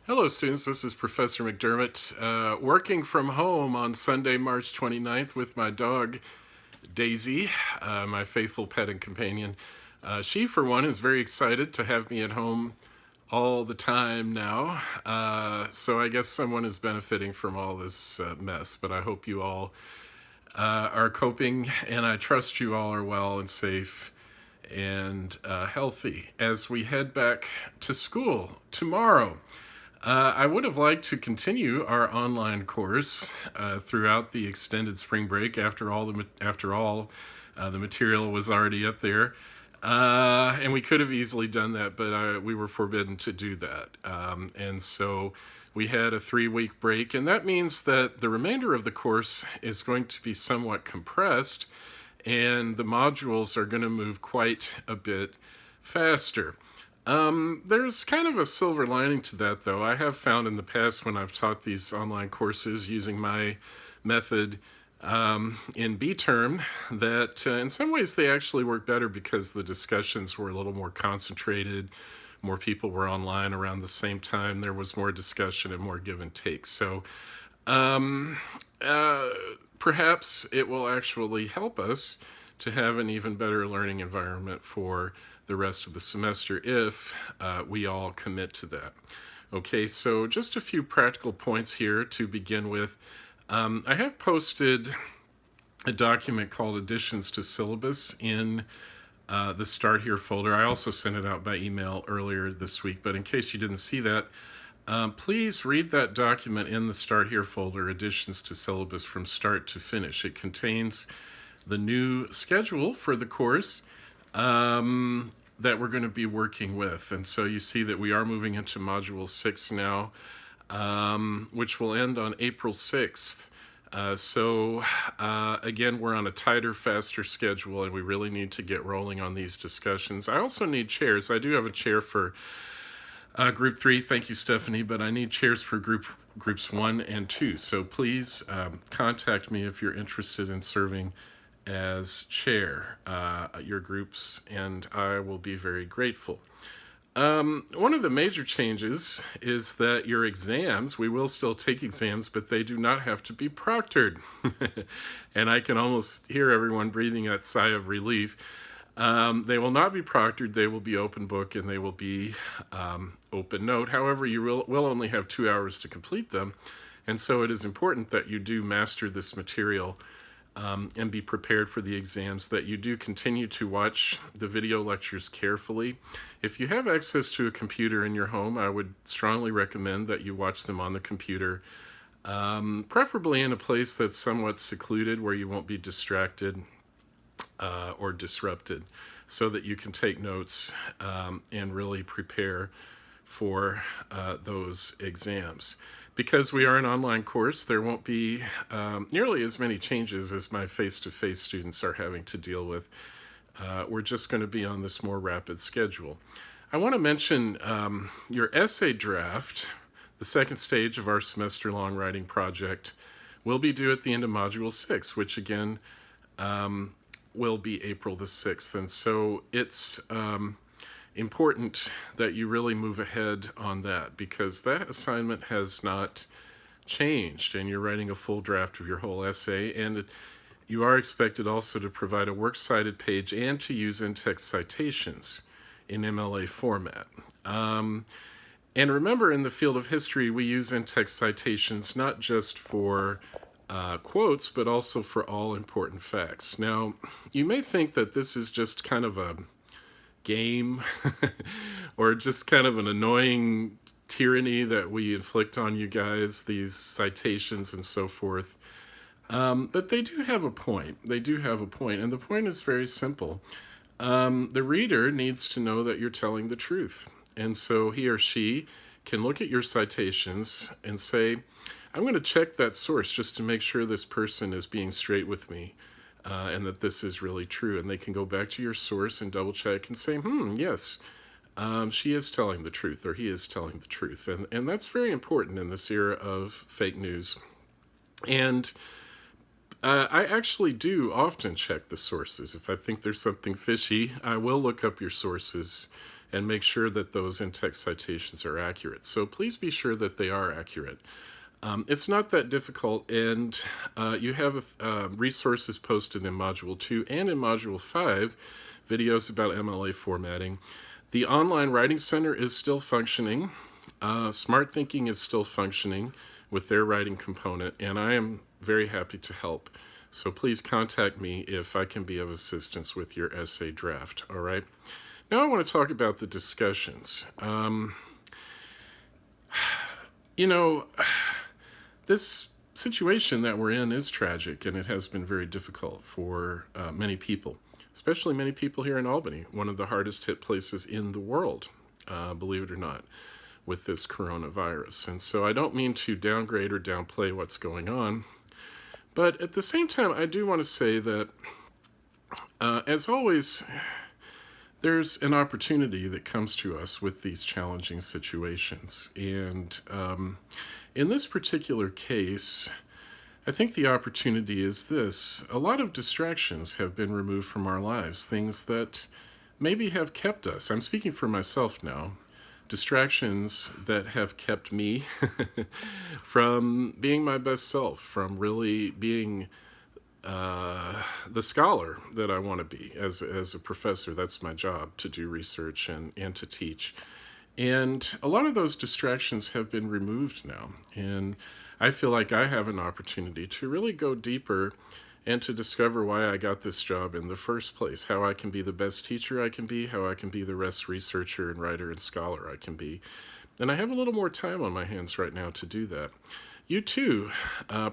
Hello, students. This is Professor McDermott, working from home on Sunday, March 29th with my dog, Daisy, my faithful pet and companion. She, for one, is very excited to have me at home all the time now. So I guess someone is benefiting from all this mess, but I hope you all are coping, and I trust you all are well and safe and healthy as we head back to school tomorrow. I would have liked to continue our online course throughout the extended spring break. After all, the material was already up there, and we could have easily done that, but we were forbidden to do that. And so we had a 3-week break, and that means that the remainder of the course is going to be somewhat compressed, and the modules are going to move quite a bit faster. There's kind of a silver lining to that, though. I have found in the past when I've taught these online courses using my method in B-term that in some ways they actually work better because the discussions were a little more concentrated. More people were online around the same time. There was more discussion and more give and take. So perhaps it will actually help us to have an even better learning environment for the rest of the semester if we all commit to that. Okay, so just a few practical points here to begin with. I have posted a document called Additions to Syllabus in the Start Here folder. I also sent it out by email earlier this week, but in case you didn't see that, please read that document in the Start Here folder, Additions to Syllabus from Start to Finish. It contains the new schedule for the course that we're going to be working with. And so you see that we are moving into Module 6 now, which will end on April 6th. Again, we're on a tighter, faster schedule, and we really need to get rolling on these discussions. I also need chairs. I do have a chair for Group 3. Thank you, Stephanie, but I need chairs for Groups 1 and 2. So please contact me if you're interested in serving as chair your groups, and I will be very grateful. One of the major changes is that your exams, we will still take exams, but they do not have to be proctored. And I can almost hear everyone breathing that sigh of relief. They will not be proctored, they will be open book, and they will be open note. However, you will only have 2 hours to complete them, and so it is important that you do master this material and be prepared for the exams, that you do continue to watch the video lectures carefully. If you have access to a computer in your home, I would strongly recommend that you watch them on the computer, preferably in a place that's somewhat secluded where you won't be distracted or disrupted, so that you can take notes and really prepare for those exams. Because we are an online course, there won't be nearly as many changes as my face-to-face students are having to deal with. We're just going to be on this more rapid schedule. I want to mention your essay draft, the second stage of our semester-long writing project, will be due at the end of Module 6, which again will be April the 6th. And so it's important that you really move ahead on that, because that assignment has not changed, and you're writing a full draft of your whole essay, and you are expected also to provide a works cited page and to use in-text citations in MLA format. And remember, in the field of history, we use in-text citations not just for quotes, but also for all important facts. Now, you may think that this is just kind of a game or just kind of an annoying tyranny that we inflict on you guys, these citations and so forth. But they do have a point. They do have a point, and the point is very simple. The reader needs to know that you're telling the truth. And so he or she can look at your citations and say, I'm going to check that source just to make sure this person is being straight with me. And that this is really true. And they can go back to your source and double check and say, yes, she is telling the truth, or he is telling the truth. And that's very important in this era of fake news. And I actually do often check the sources. If I think there's something fishy, I will look up your sources and make sure that those in-text citations are accurate. So please be sure that they are accurate. It's not that difficult, and you have resources posted in Module 2 and in Module 5, videos about MLA formatting. The online writing center is still functioning. Smart Thinking is still functioning with their writing component, and I am very happy to help. So please contact me if I can be of assistance with your essay draft, all right? Now I want to talk about the discussions. This situation that we're in is tragic, and it has been very difficult for many people, especially many people here in Albany, one of the hardest hit places in the world, believe it or not, with this coronavirus. And so I don't mean to downgrade or downplay what's going on, but at the same time, I do want to say that, as always, there's an opportunity that comes to us with these challenging situations. And in this particular case, I think the opportunity is this. A lot of distractions have been removed from our lives, things that maybe have kept us. I'm speaking for myself now. Distractions that have kept me from being my best self, from really being the scholar that I want to be as a professor. That's my job, to do research and to teach. And a lot of those distractions have been removed now. And I feel like I have an opportunity to really go deeper and to discover why I got this job in the first place, how I can be the best teacher I can be, how I can be the best researcher and writer and scholar I can be. And I have a little more time on my hands right now to do that. You too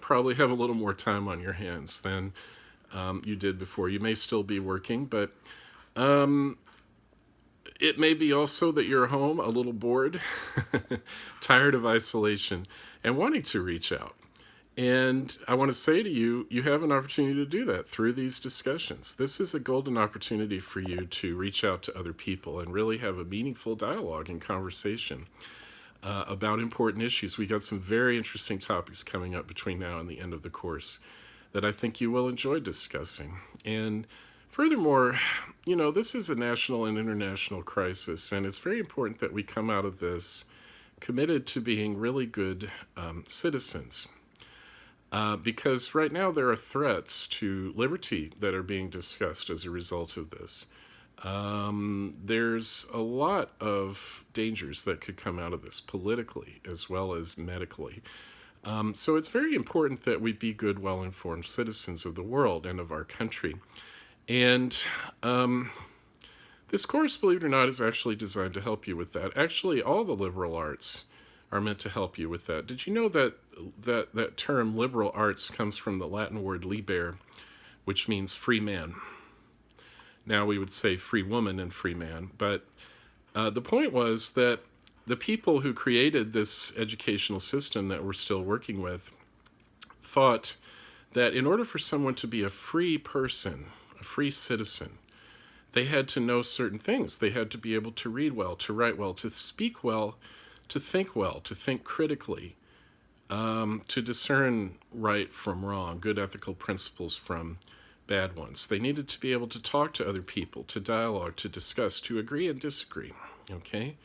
probably have a little more time on your hands than you did before. You may still be working, but it may be also that you're home a little bored, tired of isolation, and wanting to reach out. And I want to say to you, you have an opportunity to do that through these discussions. This is a golden opportunity for you to reach out to other people and really have a meaningful dialogue and conversation about important issues. We got some very interesting topics coming up between now and the end of the course that I think you will enjoy discussing. And furthermore, this is a national and international crisis, and it's very important that we come out of this committed to being really good citizens. Because right now there are threats to liberty that are being discussed as a result of this. There's a lot of dangers that could come out of this politically as well as medically. So it's very important that we be good, well-informed citizens of the world and of our country. And this course, believe it or not, is actually designed to help you with that. Actually, all the liberal arts are meant to help you with that. Did you know that term liberal arts comes from the Latin word liber, which means free man? Now we would say free woman and free man, but the point was that the people who created this educational system that we're still working with thought that in order for someone to be a free person, a free citizen, they had to know certain things. They had to be able to read well, to write well, to speak well, to think critically, to discern right from wrong, good ethical principles from bad ones. They needed to be able to talk to other people, to dialogue, to discuss, to agree and disagree, okay?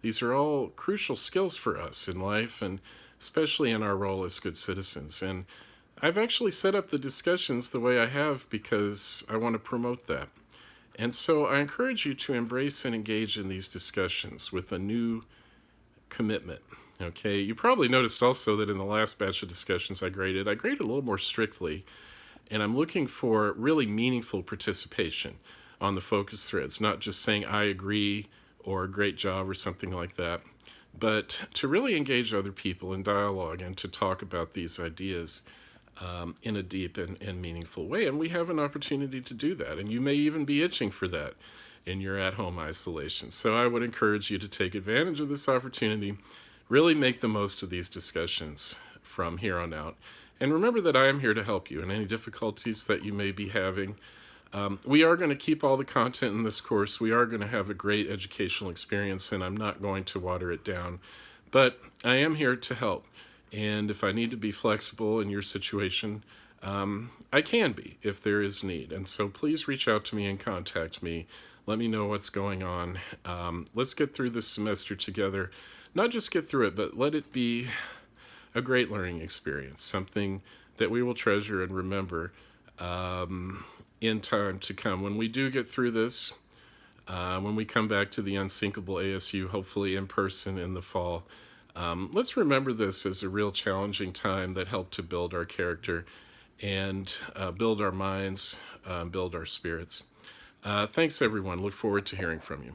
These are all crucial skills for us in life, and especially in our role as good citizens. And I've actually set up the discussions the way I have because I want to promote that. And so I encourage you to embrace and engage in these discussions with a new commitment. Okay, you probably noticed also that in the last batch of discussions I graded a little more strictly, and I'm looking for really meaningful participation on the focus threads, not just saying I agree or great job or something like that, but to really engage other people in dialogue and to talk about these ideas in a deep and meaningful way. And we have an opportunity to do that, and you may even be itching for that in your at-home isolation. So I would encourage you to take advantage of this opportunity, really make the most of these discussions from here on out. And remember that I am here to help you in any difficulties that you may be having. We are going to keep all the content in this course. We are going to have a great educational experience, and I'm not going to water it down. But I am here to help. And if I need to be flexible in your situation, I can be if there is need. And so please reach out to me and contact me. Let me know what's going on. Let's get through this semester together. Not just get through it, but let it be a great learning experience, something that we will treasure and remember in time to come. When we do get through this, when we come back to the Unsinkable ASU, hopefully in person in the fall, let's remember this as a real challenging time that helped to build our character and build our minds, build our spirits. Thanks, everyone. Look forward to hearing from you.